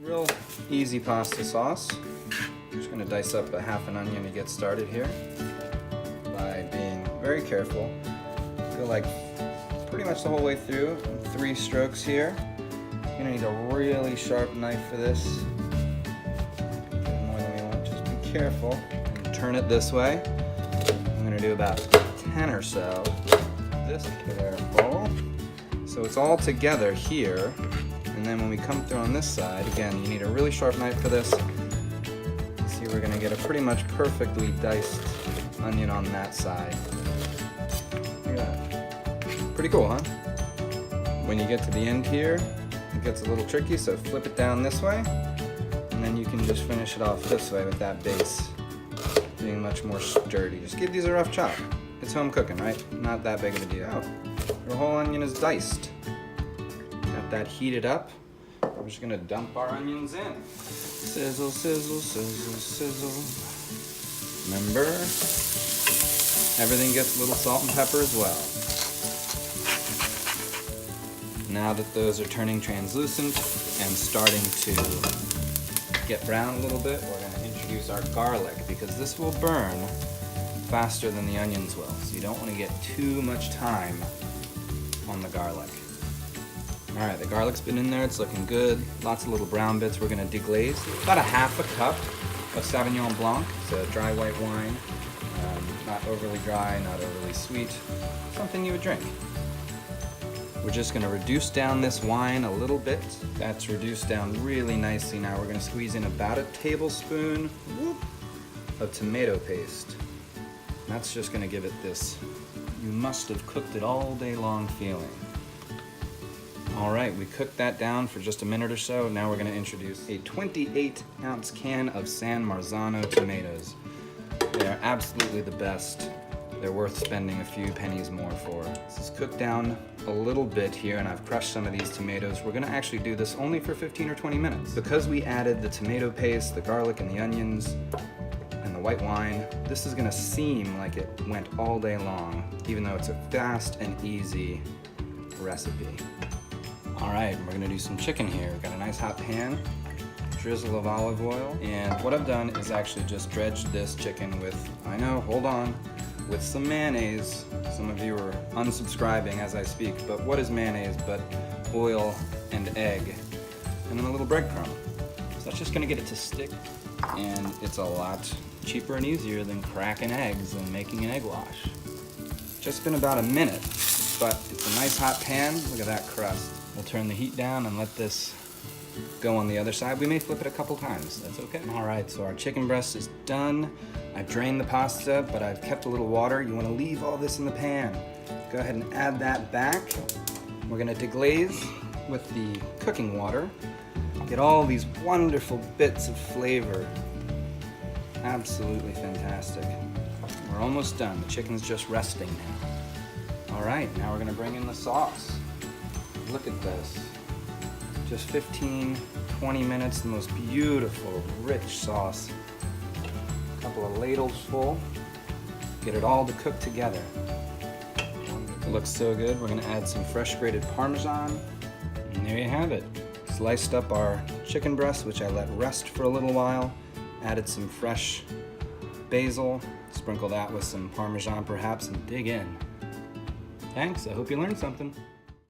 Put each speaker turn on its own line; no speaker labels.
Real easy pasta sauce. I'm just gonna dice up a half an onion to get started here by being very careful. Go like pretty much the whole way through, 3 strokes here. You're gonna need a really sharp knife for this. More than we want, just be careful. And turn it this way. I'm gonna do about 10 or so. This careful. So it's all together here. And then when we come through on this side, again, you need a really sharp knife for this. See, we're gonna get a pretty much perfectly diced onion on that side. Look at that. Pretty cool, huh? When you get to the end here, it gets a little tricky, so flip it down this way, and then you can just finish it off this way with that base being much more sturdy. Just give these a rough chop. It's home cooking, right? Not that big of a deal. Oh, your whole onion is diced. Got that heated up. We're just gonna dump our onions in. Sizzle, sizzle, sizzle, sizzle. Remember, everything gets a little salt and pepper as well. Now that those are turning translucent and starting to get brown a little bit, we're gonna introduce our garlic because this will burn faster than the onions will. So you don't wanna get too much time on the garlic. All right, the garlic's been in there, it's looking good. Lots of little brown bits we're gonna deglaze. About a half a cup of Sauvignon Blanc. It's a dry white wine. Not overly dry, not overly sweet. Something you would drink. We're just gonna reduce down this wine a little bit. That's reduced down really nicely. Now we're gonna squeeze in about a tablespoon of tomato paste. That's just gonna give it this, you must have cooked it all day long feeling. All right, we cooked that down for just a minute or so. Now we're gonna introduce a 28-ounce can of San Marzano tomatoes. They're absolutely the best. They're worth spending a few pennies more for. This is cooked down a little bit here, and I've crushed some of these tomatoes. We're gonna actually do this only for 15 or 20 minutes. Because we added the tomato paste, the garlic, and the onions, and the white wine, this is gonna seem like it went all day long, even though it's a fast and easy recipe. All right, we're gonna do some chicken here. We've got a nice hot pan, drizzle of olive oil, and what I've done is actually just dredged this chicken with, I know, hold on, with some mayonnaise. Some of you are unsubscribing as I speak, but what is mayonnaise but oil and egg, and then a little breadcrumb. So that's just gonna get it to stick, and it's a lot cheaper and easier than cracking eggs and making an egg wash. Just been about a minute, but it's a nice hot pan. Look at that crust. We'll turn the heat down and let this go on the other side. We may flip it a couple times, that's okay. All right, so our chicken breast is done. I've drained the pasta, but I've kept a little water. You wanna leave all this in the pan. Go ahead and add that back. We're gonna deglaze with the cooking water. Get all these wonderful bits of flavor. Absolutely fantastic. We're almost done. The chicken's just resting now. All right, now we're gonna bring in the sauce. Look at this. Just 15, 20 minutes, the most beautiful, rich sauce. A couple of ladles full. Get it all to cook together. It looks so good. We're gonna add some fresh grated Parmesan. And there you have it. Sliced up our chicken breast, which I let rest for a little while. Added some fresh basil. Sprinkle that with some Parmesan perhaps and dig in. Thanks, I hope you learned something.